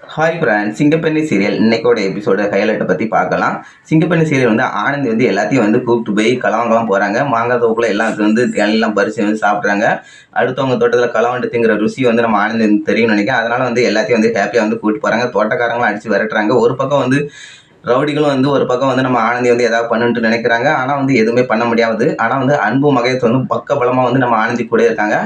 Hi friends, சிங்கப்பெண்ணி serial இன்னைக்கோட எபிசோட ஹைலைட்டை பற்றி பார்க்கலாம். சிங்கப்பெண்ணி சீரியல் வந்து ஆனந்தி வந்து எல்லாத்தையும் வந்து கூப்பிட்டு போய் களவாங்கலாம் போகிறாங்க. மாங்காய் தோப்புல எல்லாத்துக்கும் வந்து எல்லாம் பறித்து வந்து சாப்பிட்றாங்க. அடுத்தவங்க தோட்டத்தில் களவாண்டு திங்கிற ருசி வந்து நம்ம ஆனந்தி வந்து தெரியும்னு நினைக்கிறேன். அதனால வந்து எல்லாத்தையும் வந்து ஹாப்பியாக வந்து கூப்பிட்டு போகிறாங்க. தோட்டக்காரங்களும் அடித்து விரட்டுறாங்க. ஒரு பக்கம் வந்து ரவுடிகளும் வந்து ஒரு பக்கம் வந்து நம்ம ஆனந்தி வந்து ஏதாவது பண்ணுன்ட்டு நினைக்கிறாங்க. ஆனால் வந்து எதுவுமே பண்ண முடியாது. ஆனால் வந்து அன்பு மகேஷ் வந்து பலமாக வந்து நம்ம ஆனந்தி கூட இருக்காங்க.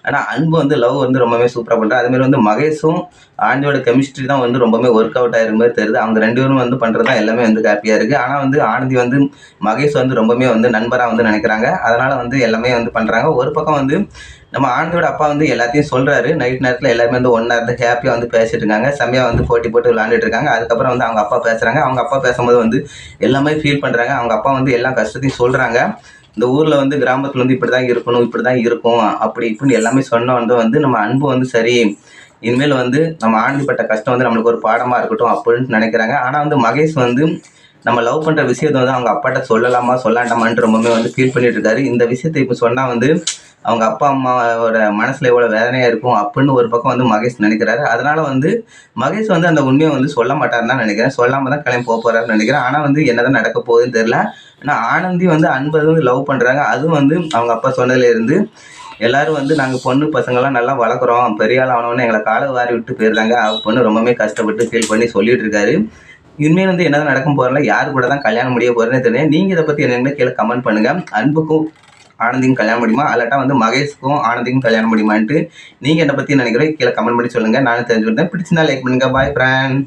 ஆனால் அன்பு வந்து லவ் வந்து ரொம்பவே சூப்பராக பண்ணுறா. அதுமாரி வந்து மகேஷும் ஆனந்தியோட கெமிஸ்ட்ரி தான் வந்து ரொம்பவே ஒர்க் அவுட் ஆகிற மாதிரி தெரியுது. அவங்க 2 பேரும் வந்து பண்ணுறது தான் எல்லாமே வந்து ஹாப்பியாக இருக்குது. ஆனால் வந்து ஆனந்தி வந்து மகேஷ் வந்து ரொம்பவே வந்து நண்பராக வந்து நினைக்கிறாங்க. அதனால் வந்து எல்லாமே வந்து பண்ணுறாங்க. ஒரு பக்கம் வந்து நம்ம ஆனந்தியோட அப்பா வந்து எல்லாத்தையும் சொல்கிறாரு. நைட் நேரத்தில் எல்லாருமே வந்து ஒன்றா இருந்து ஹாப்பியாக வந்து பேசிட்டு இருக்காங்க. செம்மையாக வந்து போட்டி போட்டு விளாண்டுட்டு இருக்காங்க. அதுக்கப்புறம் வந்து அவங்க அப்பா பேசுகிறாங்க. அவங்க அப்பா பேசும்போது வந்து எல்லாமே ஃபீல் பண்ணுறாங்க. அவங்க அப்பா வந்து எல்லா கஷ்டத்தையும் சொல்கிறாங்க. இந்த ஊரில் வந்து கிராமத்தில் வந்து இப்படி தான் இருக்கணும், இப்படி தான் இருக்கும், அப்படி இப்படின்னு எல்லாமே சொன்ன வந்து நம்ம அன்பு வந்து சரி, இனிமேல் வந்து நம்ம ஆனந்திப்பட்ட கஷ்டம் வந்து நம்மளுக்கு ஒரு பாடமாக இருக்கட்டும் அப்படின்னு நினைக்கிறாங்க. ஆனால் வந்து மகேஷ் வந்து நம்ம லவ் பண்ணுற விஷயத்தை வந்து அவங்க அப்பாட்ட சொல்லலாமா சொல்லாண்டாமான்னு ரொம்பவே வந்து ஃபீல் பண்ணிட்டு இருக்காரு. இந்த விஷயத்தை இப்போ சொன்னால் வந்து அவங்க அப்பா அம்மாவோட மனசில் எவ்வளோ வேதனையாக இருக்கும் அப்படின்னு ஒரு பக்கம் வந்து மகேஷ் நினைக்கிறாரு. அதனால வந்து மகேஷ் வந்து அந்த உண்மையை வந்து சொல்ல மாட்டாருன்னு தான் நினைக்கிறேன். சொல்லாமல் தான் கிளம்பி போகிறாருன்னு நினைக்கிறேன். ஆனால் வந்து என்னதான் நடக்க போகுதுன்னு தெரியல. ஆனால் ஆனந்தி வந்து அன்பை வந்து லவ் பண்ணுறாங்க. அதுவும் வந்து அவங்க அப்பா சொன்னதுலேருந்து எல்லாரும் வந்து நாங்கள் பொண்ணு பசங்கள்லாம் நல்லா வளர்க்குறோம், பெரிய ஆள் ஆனவொன்னே எங்களை காலை வாரி விட்டு போயிருந்தாங்க. பொண்ணு ரொம்பவே கஷ்டப்பட்டு ஃபீல் பண்ணி சொல்லிட்டு இருக்காரு. இனிமேல் வந்து என்னதான் நடக்கும் போகிறல, யார் கூட தான் கல்யாணம் முடிய போகிறேன்னு தெரியும். நீங்கள் இதை பற்றி என்னென்ன கீழே கமெண்ட் பண்ணுங்கள். அன்புக்கும் ஆனந்திக்கும் கல்யாணம் முடியுமா, அல்லாட்டா வந்து மகேஷ்க்கும் ஆனந்திக்கும் கல்யாணம் முடியுமான்ட்டு நீங்கள் என்னை பற்றி நினைக்கிறேன் கீழே கமெண்ட் பண்ணி சொல்லுங்கள். நானும் தெரிஞ்சுக்கிட்டேன். பிடிச்சிருந்தா லைக் பண்ணுங்கள். பாய் ஃப்ரெண்ட்.